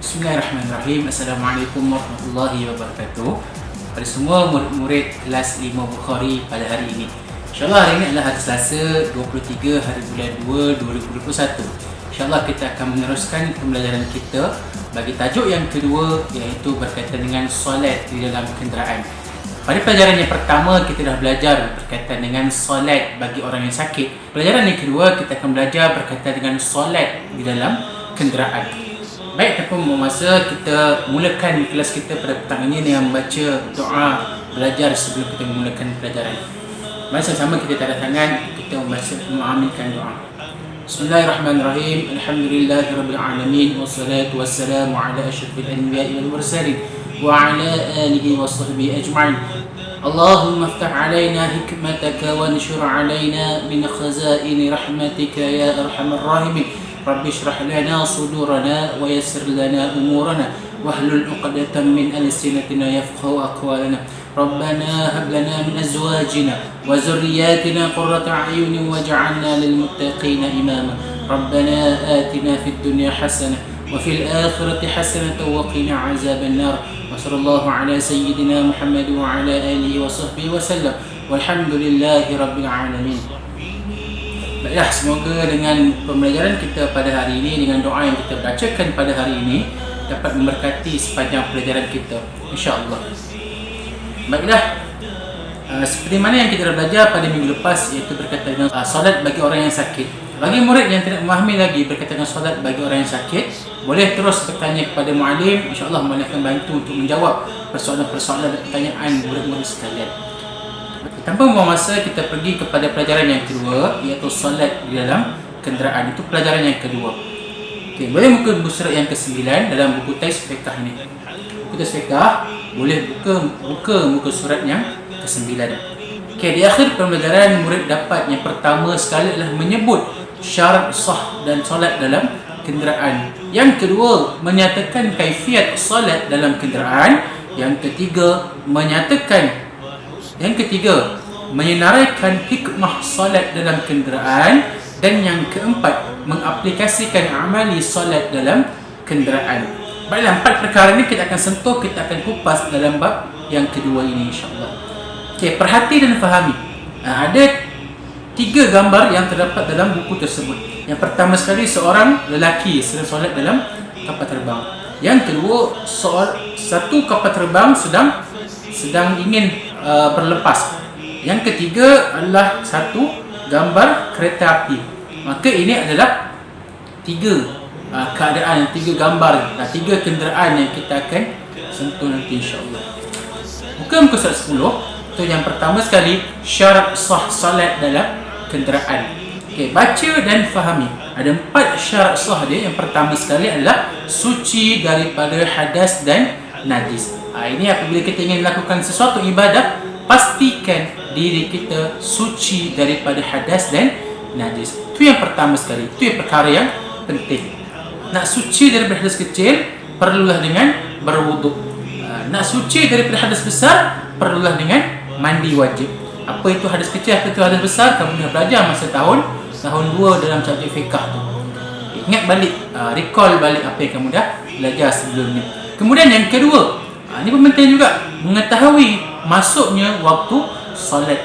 Bismillahirrahmanirrahim. Assalamualaikum warahmatullahi wabarakatuh. Pada semua murid-murid kelas 5 Bukhari pada hari ini, InsyaAllah hari ini adalah hari Selasa 23 hari bulan 2 2021. InsyaAllah kita akan meneruskan pembelajaran kita bagi tajuk yang kedua, iaitu berkaitan dengan solat di dalam kenderaan. Pada pelajaran yang pertama kita dah belajar berkaitan dengan solat bagi orang yang sakit. Pelajaran yang kedua kita akan belajar berkaitan dengan solat di dalam kenderaan. Baik, tanpa membuang masa, kita mulakan kelas kita pada petang ini dengan membaca doa belajar sebelum kita memulakan pelajaran. Mari sama-sama kita tanda tangan, kita mengaminkan doa. Bismillahirrahmanirrahim. Alhamdulillahirabbil alamin, wassalatu wassalamu ala asyrafil anbiya'i wal mursalin wa ala alihi wa sahbihi ajma'in. Allahumma iftah alaina hikmataka wa anshur alaina min khazaini rahmatika ya arhamar rahimin. Rabbi shrah lana sudurana wa yassir lana umurana wahlul 'uqdatam min alsinatina yafqahu aqwalana. Rabbana hab lana min azwajina wa dhurriyyatina qurrata a'yunin waj'alna lil muttaqina imama. Rabbana atina fid dunya hasanah wa fil akhirati hasanatan wa qina 'adzaban nar. Wa sallallahu ala sayyidina Muhammad wa ala alihi wa sahbihi wa sallam. Walhamdulillahi rabbil alamin. Baiklah, semoga dengan pembelajaran kita pada hari ini, dengan doa yang kita bacakan pada hari ini, dapat memberkati sepanjang pelajaran kita, insya-Allah. Baiklah, seperti mana yang kita dah belajar pada minggu lepas, iaitu berkaitan dengan solat bagi orang yang sakit. Bagi murid yang tidak memahami lagi berkaitan dengan solat bagi orang yang sakit, boleh terus bertanya kepada muallim. InsyaAllah muallim akan bantu untuk menjawab persoalan-persoalan dan pertanyaan murid-murid sekalian. Tanpa membuang masa, kita pergi kepada pelajaran yang kedua, iaitu solat di dalam kenderaan. Itu pelajaran yang kedua. Okey, boleh buka buku surat yang ke-9 dalam buku teks fiqh ini. Buku teks fiqh boleh buka muka surat yang ke-9. Okey, di akhir pembelajaran murid dapat yang pertama sekali adalah menyebut syarat sah dan solat dalam kenderaan. Yang kedua, menyatakan kaifiat solat dalam kenderaan. Yang ketiga, menyenaraikan hikmah solat dalam kenderaan. Dan yang keempat, mengaplikasikan amali solat dalam kenderaan. Baiklah, 4 perkara ini kita akan sentuh, kita akan kupas dalam bab yang kedua ini, insya-Allah. Okey, perhati dan fahami. Ada 3 gambar yang terdapat dalam buku tersebut. Yang pertama sekali, seorang lelaki sedang solat dalam kapal terbang. Yang kedua, satu kapal terbang sedang ingin berlepas. Yang ketiga adalah satu gambar kereta api. Maka ini adalah 3 keadaan, 3 gambar, 3 kenderaan yang kita akan sentuh nanti, insya-Allah. Buka muka surat 10. Itu yang pertama sekali, syarat sah salat dalam kenderaan. Okey, baca dan fahami. Ada 4 syarat sah dia. Yang pertama sekali adalah suci daripada hadas dan najis. Ini apabila kita ingin melakukan sesuatu ibadah, pastikan diri kita suci daripada hadas dan najis. Itu yang pertama sekali. Itu yang perkara yang penting. Nak suci daripada hadas kecil, perlulah dengan berwuduk. Nak suci daripada hadas besar, perlulah dengan mandi wajib. Apa itu hadas kecil, apa itu hadas besar, kamu dah belajar masa tahun 2 dalam subjek fiqh tu. Ingat balik, recall balik apa yang kamu dah belajar sebelum ni. Kemudian yang kedua, ini pun penting juga, mengetahui masuknya waktu solat.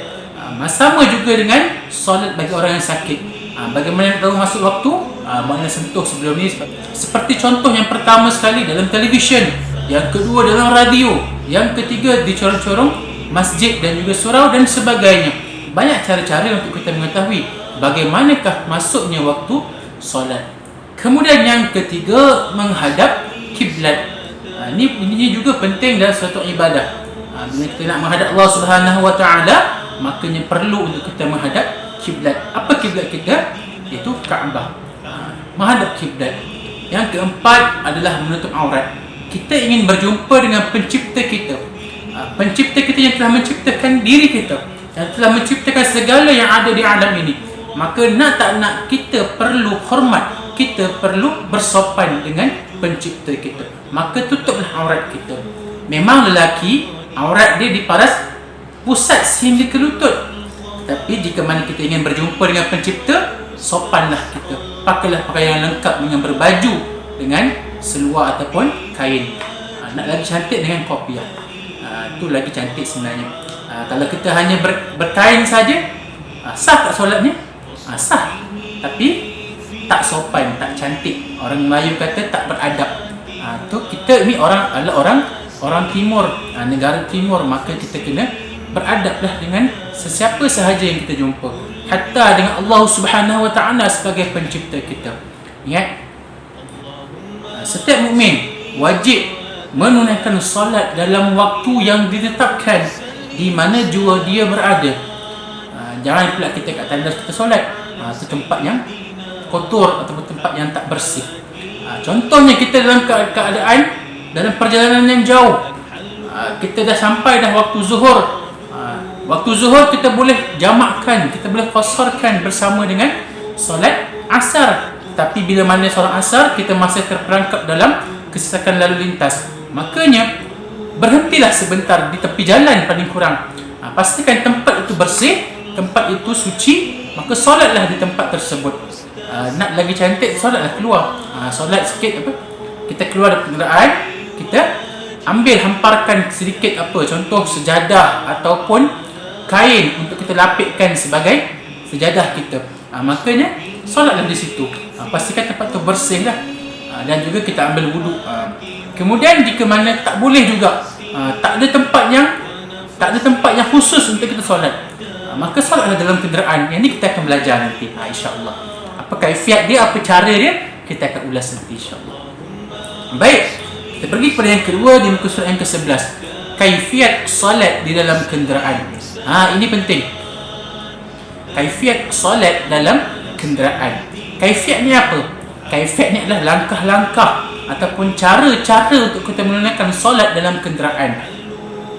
Sama juga dengan solat bagi orang yang sakit. Bagaimana nak tahu masuk waktu? Mana sentuh sebelum ni. Seperti contoh yang pertama sekali dalam televisyen, yang kedua dalam radio, yang ketiga di corong-corong masjid dan juga surau dan sebagainya. Banyak cara-cara untuk kita mengetahui bagaimanakah masuknya waktu solat. Kemudian yang ketiga, menghadap kiblat. Ini juga penting dalam suatu ibadah. Bila kita nak menghadap Allah Subhanahu Wa Taala, makanya perlu untuk kita menghadap kiblat. Apa kiblat kita? Itu Kaabah. Menghadap kiblat. Yang keempat adalah menutup aurat. Kita ingin berjumpa dengan pencipta kita. Pencipta kita yang telah menciptakan diri kita, yang telah menciptakan segala yang ada di alam ini. Maka nak tak nak, kita perlu hormat, kita perlu bersopan dengan pencipta kita. Maka tutuplah aurat kita. Memang lelaki, aurat dia diparas pusat sehingga ke lutut. Tapi jika mana kita ingin berjumpa dengan pencipta, sopanlah kita. Pakailah pakaian lengkap dengan berbaju dengan seluar ataupun kain. Nak lagi cantik dengan kopiah. Itu lagi cantik sebenarnya. Kalau kita hanya berkain saja, sah tak solatnya? Sah. Tapi tak sopan, tak cantik. Orang Melayu kata tak beradab. Tu kita ni adalah orang timur, negara timur, maka kita kena beradablah dengan sesiapa sahaja yang kita jumpa, hatta dengan Allah Subhanahu Wa Taala sebagai pencipta kita. Ingat, setiap mukmin wajib menunaikan solat dalam waktu yang ditetapkan di mana jua dia berada. Jangan pula kita kat tandas kita solat, itu tempat yang kotor ataupun tempat yang tak bersih. Contohnya kita dalam keadaan dalam perjalanan yang jauh, kita dah sampai dah waktu zuhur. Waktu zuhur kita boleh jamakkan, kita boleh qasarkan bersama dengan solat asar. Tapi bila mana solat asar kita masih terperangkap dalam kesesakan lalu lintas, makanya berhentilah sebentar di tepi jalan paling kurang. Pastikan tempat itu bersih, tempat itu suci, maka solatlah di tempat tersebut. Nak lagi cantik, solatlah keluar. Solat sikit kita keluar dari kenderaan, kita ambil hamparkan sedikit contoh sejadah ataupun kain untuk kita lapikkan sebagai sejadah kita. Makanya solatlah di situ. Pastikan tempat tu bersih dah. Dan juga kita ambil wuduk. Kemudian jika mana tak boleh juga, tak ada tempat yang khusus untuk kita solat, maka solatlah dalam kenderaan. Yang ni kita akan belajar nanti, insya-Allah. Apa kaifiat dia, apa cara dia, kita akan ulas nanti insya-Allah. Baik, kita pergi kepada yang kedua di muka surat yang ke-11. Kaifiat solat di dalam kenderaan. Ini penting. Kaifiat solat dalam kenderaan. Kaifiat ni apa? Kaifiat ni adalah langkah-langkah ataupun cara-cara untuk kita menunaikan solat dalam kenderaan.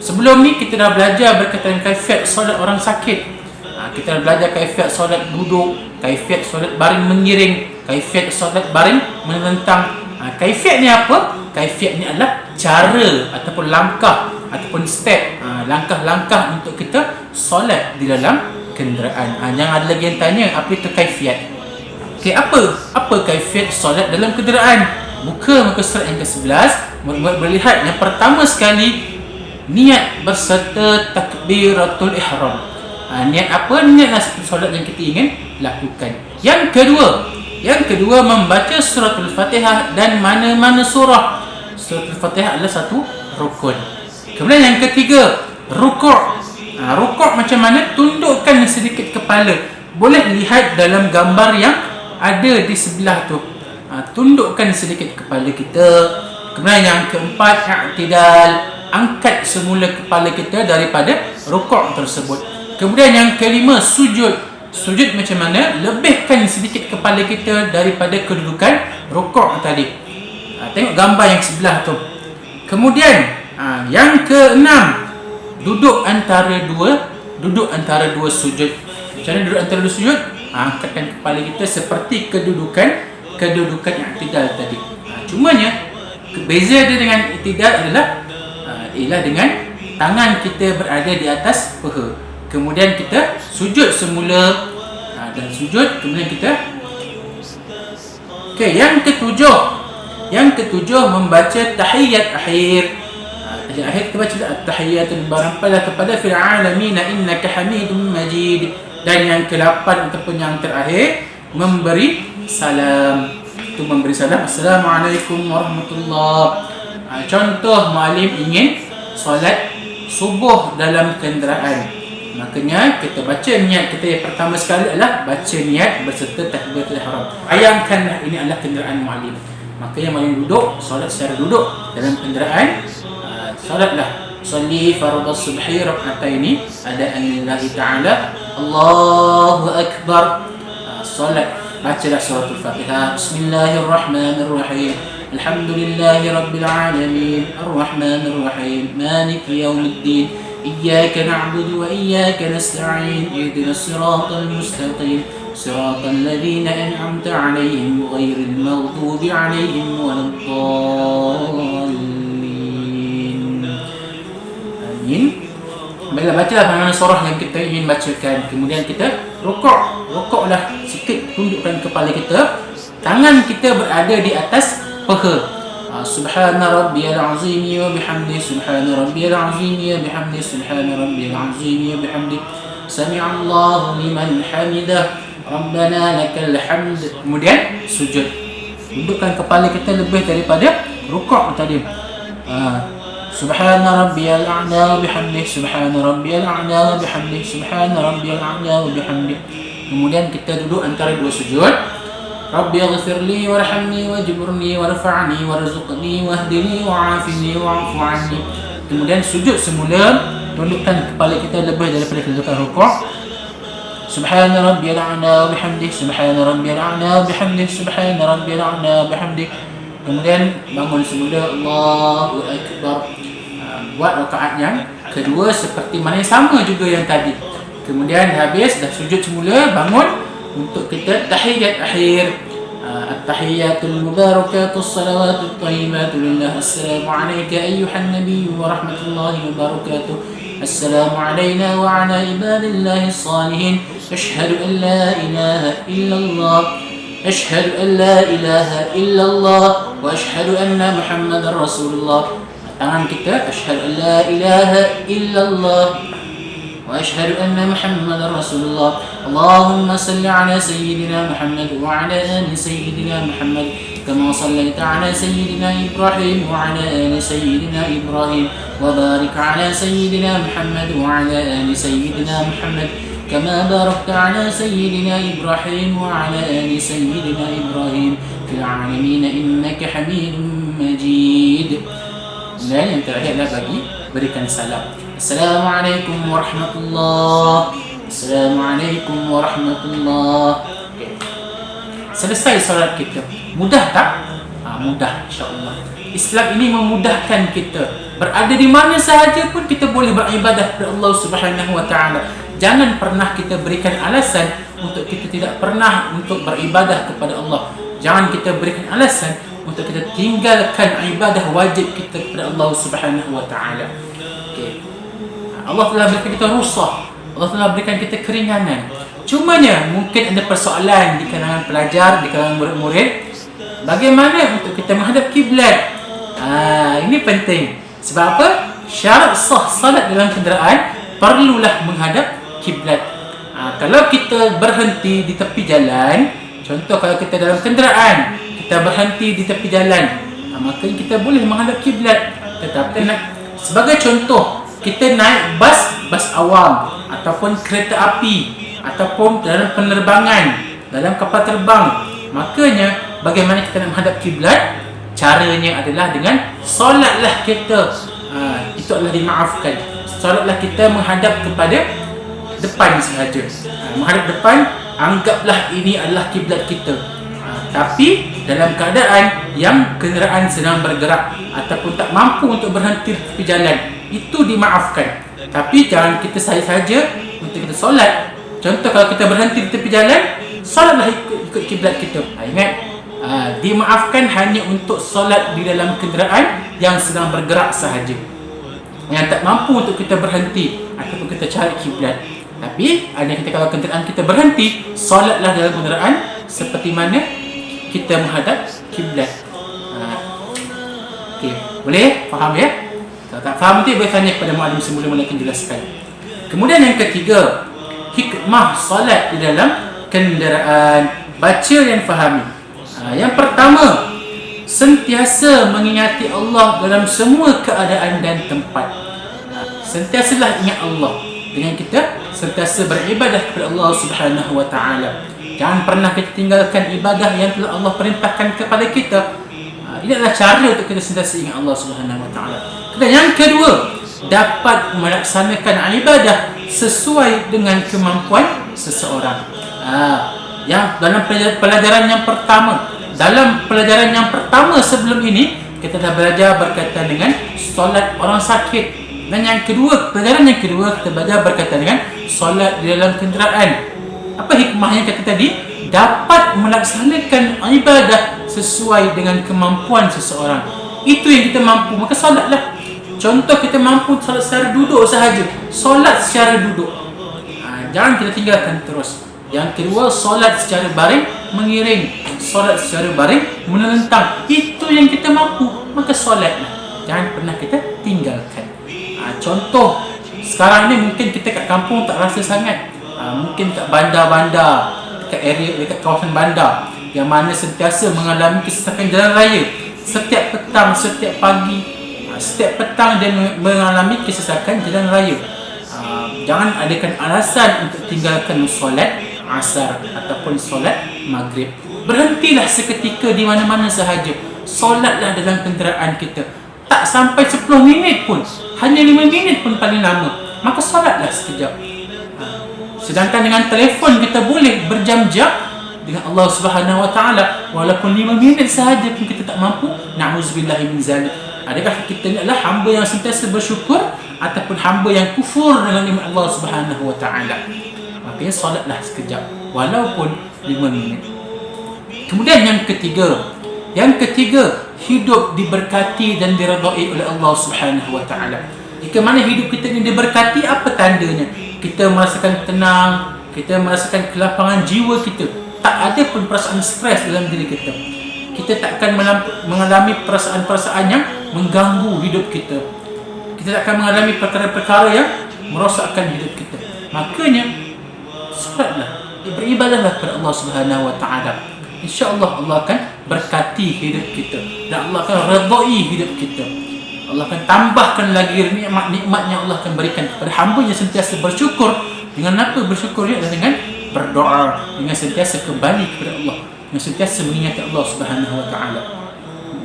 Sebelum ni kita dah belajar berkaitan kaifiat solat orang sakit. Kita dah belajar kaifiat solat duduk, kaifiat solat baring mengiring, kaifiat solat baring menentang. Kaifiat ni apa? Kaifiat ni adalah cara ataupun langkah ataupun step, langkah-langkah untuk kita solat di dalam kenderaan. Jangan ada lagi yang tanya apa itu kaifiat. Okey, apa kaifiat solat dalam kenderaan? Buka muka surat yang ke-11, murid-murid boleh lihat yang pertama sekali, niat berserta takbiratul ihram. Niat apa? Niatlah solat yang kita ingin lakukan. Yang kedua membaca suratul Fatihah dan mana-mana surah. Suratul Fatihah adalah satu rukun. Kemudian yang ketiga, rukuk. Rukuk macam mana? Tundukkan sedikit kepala. Boleh lihat dalam gambar yang ada di sebelah tu. Tundukkan sedikit kepala kita. Kemudian yang keempat, i'tidal. Angkat semula kepala kita daripada rukuk tersebut. Kemudian yang kelima, sujud. Sujud macam mana? Lebihkan sedikit kepala kita daripada kedudukan rukuk tadi. Tengok gambar yang sebelah tu. Kemudian yang keenam, duduk antara dua sujud. Macam mana duduk antara dua sujud? Angkatkan kepala kita seperti kedudukan i'tidal tadi. Cumanya beza dia dengan i'tidal ialah dengan tangan kita berada di atas paha. Kemudian kita sujud semula, dan sujud kemudian kita. Okey, yang ketujuh membaca tahiyat akhir. Tahiyat akhir kita baca at-tahiyatul barakallahu kepada fil alamin innaka hamidum majid. Dan yang ke-8 ataupun yang terakhir, memberi salam. Itu memberi salam, assalamualaikum warahmatullahi. Contoh muallim ingin solat subuh dalam kenderaan, makanya kita baca niat kita yang pertama sekali adalah baca niat berserta takbiratul ihram. Bayangkanlah ini adalah kenderaan muallim, makanya muallim duduk, solat secara duduk dalam kenderaan. Solatlah salli fardhu subhi rak'ataini adaan lillahi ta'ala, Allahu akbar. Solat bacalah suratul Fatihah. Bismillahirrahmanirrahim. Alhamdulillahi rabbil alamin. Arrahmanir rahim. Maliki yaumiddin. Iyyaka na'budu wa iyyaka nasta'in. Ihdinas siratal mustaqim. Siratal ladzina an'amta 'alaihim ghairil maghdubi 'alaihim waladdallin. Amin. Baiklah, bacalah mana surah yang kita ingin bacakan. Kemudian kita rukuklah sikit, tundukkan kepala kita. Tangan kita berada di atas peha. Subhana rabbiyal azim wa bihamdi, subhana rabbiyal azim wa bihamdi, subhana rabbiyal azim wa bihamdi, sami'allahu liman hamidah, rabbana lakal hamd. Kemudian sujud. Dudukkan kepala kita lebih daripada rukuk tadi. Subhana rabbiyal a'la wa bihamdi, subhana rabbiyal a'la wa bihamdi, subhana rabbiyal a'la wa bihamdi. Kemudian kita duduk antara dua sujud. Rabbi ighfirli warhamni wajburni warfa'ni warzuqni wahdini wa'afini wa'fu 'anni. Kemudian sujud semula, tundukkan kepala kita lebih daripada kedudukan rukuk. Subhana rabbiyal a'la wa bihamdi, subhana rabbiyal a'la wa bihamdi, subhana rabbiyal a'la wa bihamdi. Kemudian bangun semula, Allahu akbar. Buat rakaat yang kedua seperti mana yang sama juga yang tadi. Kemudian habis dah sujud semula, bangun untuk kita tahiyat akhir. At-tahiyatul mubarakatus salawatut thayyibatu lillah. Assalamu alayka ayyuhan nabiy wa rahmatullahi wa barakatuh. Assalamu alayna wa ala ibadillahi salihin. Ashhadu an la ilaha illallah. Ashhadu an la ilaha illallah wa ashhadu anna Muhammadar Rasulullah. Tangan kita, ashhadu an la ilaha illallah وأشهد أن محمد رسول الله. اللهم صل على سيدنا محمد وعلى آل سيدنا محمد كما صليت على سيدنا إبراهيم وعلى آل سيدنا إبراهيم وبارك على سيدنا محمد وعلى آل سيدنا محمد كما باركت على سيدنا إبراهيم وعلى آل سيدنا إبراهيم في العالمين إنك حميد مجيد. Dan yang terakhir adalah berikan salam. Assalamualaikum warahmatullahi. Assalamualaikum warahmatullahi. Okay. Selesai solat kita. Mudah tak? Mudah, insya-Allah. Islam ini memudahkan kita. Berada di mana sahaja pun kita boleh beribadah kepada Allah Subhanahu wa taala. Jangan pernah kita berikan alasan untuk kita tidak pernah untuk beribadah kepada Allah. Jangan kita berikan alasan untuk kita tinggalkan ibadah wajib kita kepada Allah Subhanahu wa taala. Okey. Allah telah berikan kita rukhsah. Allah telah berikan kita keringanan. Cumanya mungkin ada persoalan di kalangan pelajar, di kalangan murid-murid, bagaimana untuk kita menghadap kiblat. Ini penting. Sebab apa? Syarat sah salat dalam kenderaan perlulah menghadap kiblat. Kalau kita berhenti di tepi jalan, contoh kalau kita dalam kenderaan, kita berhenti di tepi jalan, maka kita boleh menghadap kiblat. Tetapi sebagai contoh, kita naik bas awam ataupun kereta api ataupun dalam penerbangan, dalam kapal terbang, makanya bagaimana kita nak menghadap kiblat? Caranya adalah dengan solatlah kita. Itu adalah dimaafkan. Solatlah kita menghadap kepada depan sahaja. Menghadap depan, anggaplah ini adalah kiblat kita. Tapi dalam keadaan yang kenderaan sedang bergerak ataupun tak mampu untuk berhenti di tepi jalan, itu dimaafkan. Tapi jangan kita saja untuk kita solat. Contoh kalau kita berhenti di tepi jalan, solatlah ikut kiblat kita. Ingat, dimaafkan hanya untuk solat di dalam kenderaan yang sedang bergerak sahaja. Yang tak mampu untuk kita berhenti ataupun kita cari kiblat. Tapi ada kita kalau kenderaan kita berhenti, solatlah dalam kenderaan seperti mana kita menghadap kiblat. Okey, boleh faham ya? Kalau tak faham nanti boleh tanya kepada muallim semula akan jelaskan. Kemudian yang ketiga, hikmah solat di dalam kenderaan. Baca dan fahami. Yang pertama, sentiasa mengingati Allah dalam semua keadaan dan tempat. Sentiasalah ingat Allah dengan kita sentiasa beribadah kepada Allah Subhanahu wa taala. Jangan pernah kita tinggalkan ibadah yang telah Allah perintahkan kepada kita. Ini adalah cara untuk kita sentiasa ingat Allah Subhanahu wa taala. Dan yang kedua, dapat melaksanakan ibadah sesuai dengan kemampuan seseorang. Yang dalam pelajaran yang pertama sebelum ini kita dah belajar berkaitan dengan solat orang sakit. Dan yang kedua, pelajaran yang kedua kita belajar berkaitan dengan solat di dalam kenderaan. Apa hikmahnya kata tadi? Dapat melaksanakan ibadah sesuai dengan kemampuan seseorang. Itu yang kita mampu, maka solatlah. Contoh kita mampu solat secara duduk sahaja, solat secara duduk. Jangan kita tinggalkan terus. Yang kedua, solat secara baring mengiring. solat secara baring, menentang. Itu yang kita mampu, maka solatlah. Jangan pernah kita tinggalkan. Contoh, sekarang ni mungkin kita kat kampung tak rasa sangat. Mungkin kat bandar-bandar, dekat kawasan bandar, yang mana sentiasa mengalami kesesakan jalan raya. Setiap petang, setiap pagi, setiap petang dia mengalami kesesakan jalan raya. Jangan adakan alasan untuk tinggalkan solat asar ataupun solat maghrib. Berhentilah seketika di mana-mana sahaja. Solatlah dalam kenderaan kita. Tak sampai 10 minit pun, hanya 5 minit pun paling lama, maka solatlah sekejap. Sedangkan dengan telefon kita boleh berjam-jam dengan Allah Subhanahu Wa Taala, walaupun 5 minit sahaja pun kita tak mampu. Na'udzubillahi min zalik. Adakah kita ni adalah hamba yang sentiasa bersyukur ataupun hamba yang kufur dengan nikmat Allah Subhanahu Wa Taala? Makanya solatlah sekejap walaupun 5 minit. Kemudian yang ketiga, hidup diberkati dan diredai oleh Allah Subhanahu Wa Taala. Jika mana hidup kita ini diberkati, apa tandanya? Kita merasakan tenang, kita merasakan kelapangan jiwa kita. Tak ada pun perasaan stres dalam diri kita. Kita tak akan mengalami perasaan-perasaan yang mengganggu hidup kita. Kita tak akan mengalami perkara-perkara yang merosakkan hidup kita. Makanya solatlah, beribadahlah kepada Allah Subhanahu Wa Taala. InsyaAllah Allah akan berkati hidup kita dan Allah akan redai hidup kita. Allah akan tambahkan lagi nikmat-nikmat yang Allah akan berikan kepada hamba yang sentiasa bersyukur. Dengan apa bersyukurnya? Adalah dengan berdoa, dengan sentiasa kembali kepada Allah, dengan sentiasa mengingat Allah Subhanahu Wa Taala.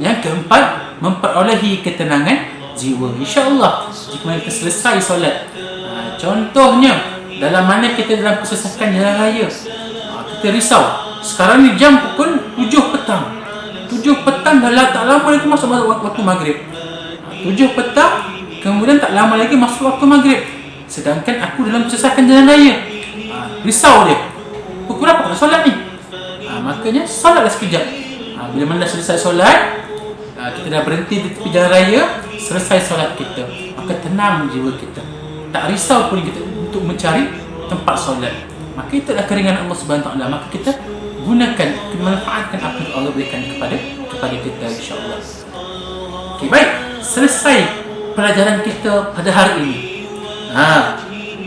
Yang keempat, memperolehi ketenangan jiwa. InsyaAllah jika kita selesai solat, contohnya dalam mana kita dalam kesesakan jalan raya, kita risau. Sekarang ni jam pukul 7 petang. 7 petang dah tak lama lagi masuk waktu maghrib. 7 petang, kemudian tak lama lagi masuk waktu maghrib. Sedangkan aku dalam kesesakan jalan raya. Risau dia. Pukul berapa nak solat ni? Makanya solatlah sekejap. Bila mana dah selesai solat, kita dah berhenti di tepi jalan raya, selesai solat kita, maka tenang jiwa kita. Tak risau pun kita untuk mencari tempat solat. Maka itu adalah keringanan Allah Subhanahu Wa Taala. Maka kita gunakan, manfaatkan apa yang Allah berikan kepada kita, insya-Allah. Okey, baik. Selesai pelajaran kita pada hari ini.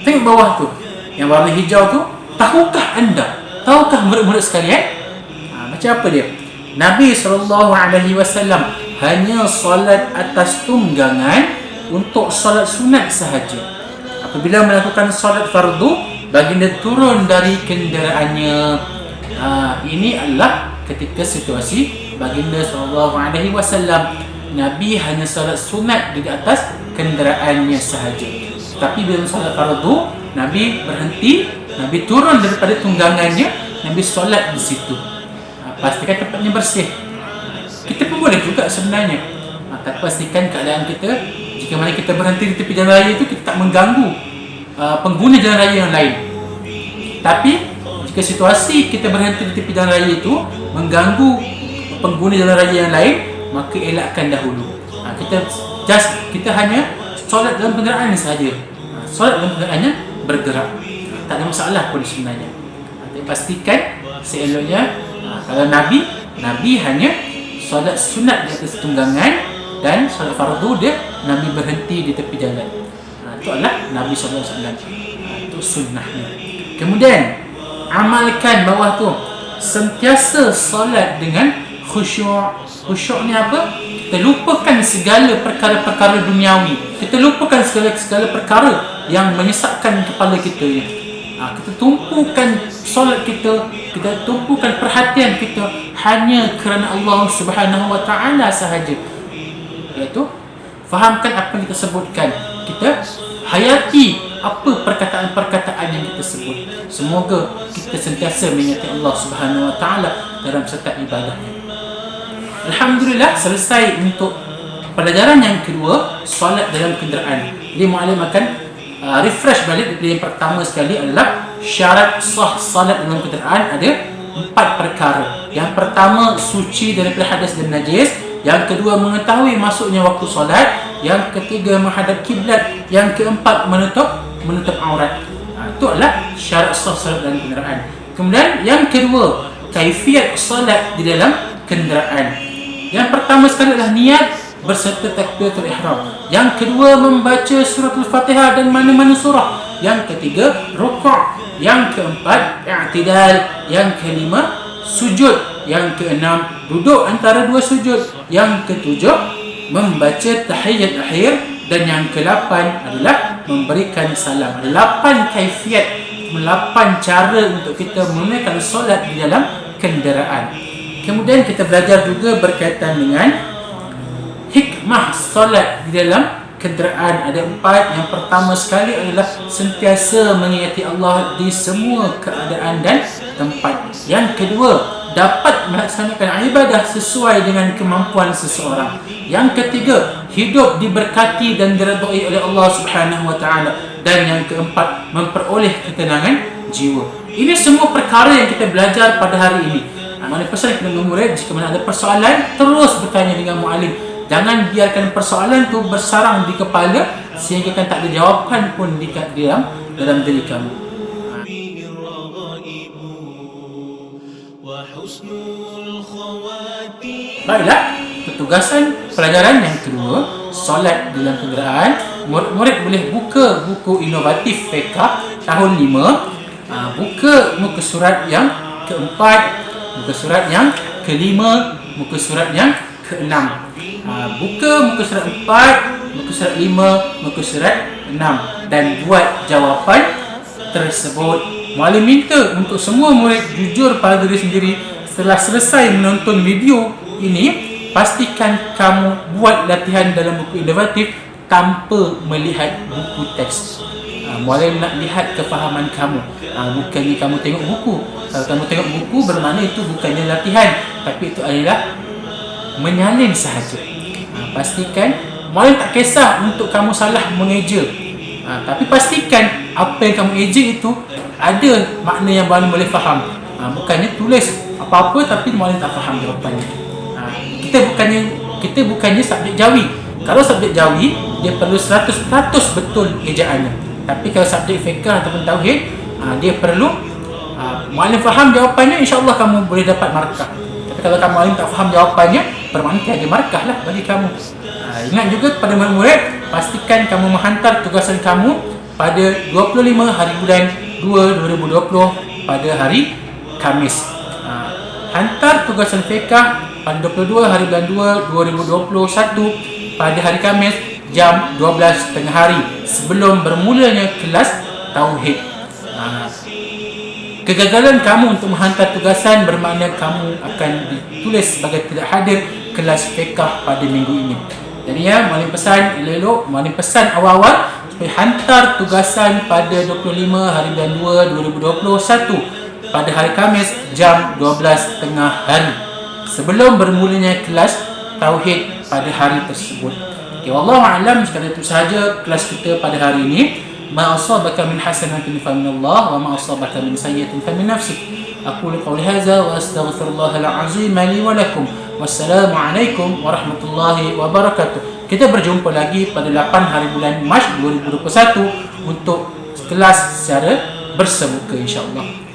Tengok bawah tu, yang warna hijau tu. Tahukah murid-murid sekalian? Macam apa dia? Nabi SAW hanya solat atas tunggangan untuk solat sunat sahaja. Apabila melakukan solat fardu, baginda turun dari kenderaannya. Ini adalah ketika situasi baginda SAW. Nabi hanya solat sunat di atas kenderaannya sahaja. Tapi bila solat fardu, Nabi berhenti, Nabi turun daripada tunggangannya, Nabi solat di situ. Pastikan tempatnya bersih. Kita pun boleh juga sebenarnya, tapi pastikan keadaan kita, jika mana kita berhenti di tepi jalan raya itu, kita tak mengganggu pengguna jalan raya yang lain. Tapi jika situasi kita berhenti di tepi jalan raya itu mengganggu pengguna jalan raya yang lain, maka elakkan dahulu. Kita hanya solat dalam kenderaan sahaja. Solat dalam kenderaannya bergerak, tak ada masalah pun sebenarnya. Tapi pastikan seeloknya, kalau Nabi hanya solat sunat di atas tunggangan, dan solat fardu dia Nabi berhenti di tepi jalan. Itu adalah Nabi SAW. Itu sunnahnya. Kemudian amalkan bawah tu, sentiasa solat dengan khusyuk. Khusyuk ni apa? Kita lupakan segala perkara-perkara duniawi. Kita lupakan segala perkara yang menyesatkan kepala kita ya. Kita tumpukan solat kita, kita tumpukan perhatian kita hanya kerana Allah Subhanahu Wa Taala sahaja. Iaitu fahamkan apa yang kita sebutkan, kita hayati apa perkataan-perkataan yang kita sebut. Semoga kita sentiasa mengingati Allah Subhanahu Wa Taala dalam setiap ibadahnya. Alhamdulillah, selesai untuk pelajaran yang kedua, solat dalam kenderaan. Jadi muallim akan refresh balik. Yang pertama sekali adalah syarat sah salat dalam kenderaan ada 4 perkara. Yang pertama, suci daripada hadas dan najis. Yang kedua, mengetahui masuknya waktu solat. Yang ketiga, menghadap kiblat. Yang keempat, menutup aurat. Itu adalah syarat sah salat dalam kenderaan. Kemudian yang kedua, kaifiat solat di dalam kenderaan. Yang pertama sekali adalah niat berserta takbiratul ihram. Yang kedua membaca suratul Fatihah dan mana-mana surah. Yang ketiga rukuk. Yang keempat i'tidal. Yang kelima sujud. Yang keenam duduk antara dua sujud. Yang ketujuh membaca tahiyat akhir. Dan yang ke-8 adalah memberikan salam. 8 kaifiat, 8 cara untuk kita menunaikan solat di dalam kenderaan. Kemudian kita belajar juga berkaitan dengan hikmah solat di dalam kenderaan. Ada 4. Yang pertama sekali adalah sentiasa mengingati Allah di semua keadaan dan tempat. Yang kedua, dapat melaksanakan ibadah sesuai dengan kemampuan seseorang. Yang ketiga, hidup diberkati dan diredai oleh Allah Subhanahu wa taala. Dan yang keempat, memperoleh ketenangan jiwa. Ini semua perkara yang kita belajar pada hari ini. Mana pesan kepada murid, jika mana ada persoalan, terus bertanya dengan muallim. Jangan biarkan persoalan tu bersarang di kepala sehingga kan tak ada jawapan pun di dalam diri kamu. Baiklah, tugasan pelajaran yang kedua, solat dalam kenderaan. Murid boleh buka buku inovatif fiqh tahun 5, buka muka surat yang keempat, muka surat yang kelima, muka surat yang keenam. Buka muka surat 4, muka surat 5, muka surat 6 dan buat jawapan tersebut. Muallim minta untuk semua murid jujur pada diri sendiri. Setelah selesai menonton video ini, pastikan kamu buat latihan dalam buku inovatif tanpa melihat buku teks. Muallim nak lihat kefahaman kamu, bukannya kamu tengok buku. Kalau kamu tengok buku, bermakna itu bukannya latihan, tapi itu adalah menyalin sahaja. Pastikan, muallim tak kisah untuk kamu salah mengeja, tapi pastikan apa yang kamu eja itu ada makna yang muallim boleh faham. Bukannya tulis apa-apa tapi muallim tak faham jawapannya. Kita bukannya subjek Jawi. Kalau subjek Jawi, dia perlu 100% betul ejaannya. Tapi kalau subjek fiqh ataupun tauhid, dia perlu muallim faham jawapannya, insya-Allah kamu boleh dapat markah. Tapi kalau kamu muallim tak faham jawapannya, bermakna tiada markah lah bagi kamu. Ingat juga kepada murid-murid, pastikan kamu menghantar tugasan kamu pada 25 hari bulan 2 2020 pada hari Khamis. Hantar tugasan fiqh pada 22 hari bulan 2 2021 pada hari Khamis jam 12 tengah hari sebelum bermulanya kelas tauhid. Kegagalan kamu untuk menghantar tugasan bermakna kamu akan ditulis sebagai tidak hadir kelas fiqh pada minggu ini. Jadi ya, muallim pesan elok-elok, muallim pesan awal-awal supaya hantar tugasan pada 25 hari bulan 2 2021 pada hari Khamis jam 12 tengah hari sebelum bermulanya kelas tauhid pada hari tersebut. Okay, wallahu a'lam. Sekadar itu sahaja kelas kita pada hari ini. Ma asabaka min hasanatin fa min Allah wa ma asabaka min sayyi'atin fa min nafsik. Aqulu qawli hadza wa astaghfirullahal azim li wa lakum. Wassalamu alaikum warahmatullahi wabarakatuh. Kita berjumpa lagi pada 8 hari bulan Mac 2021 untuk kelas secara bersemuka insya-Allah.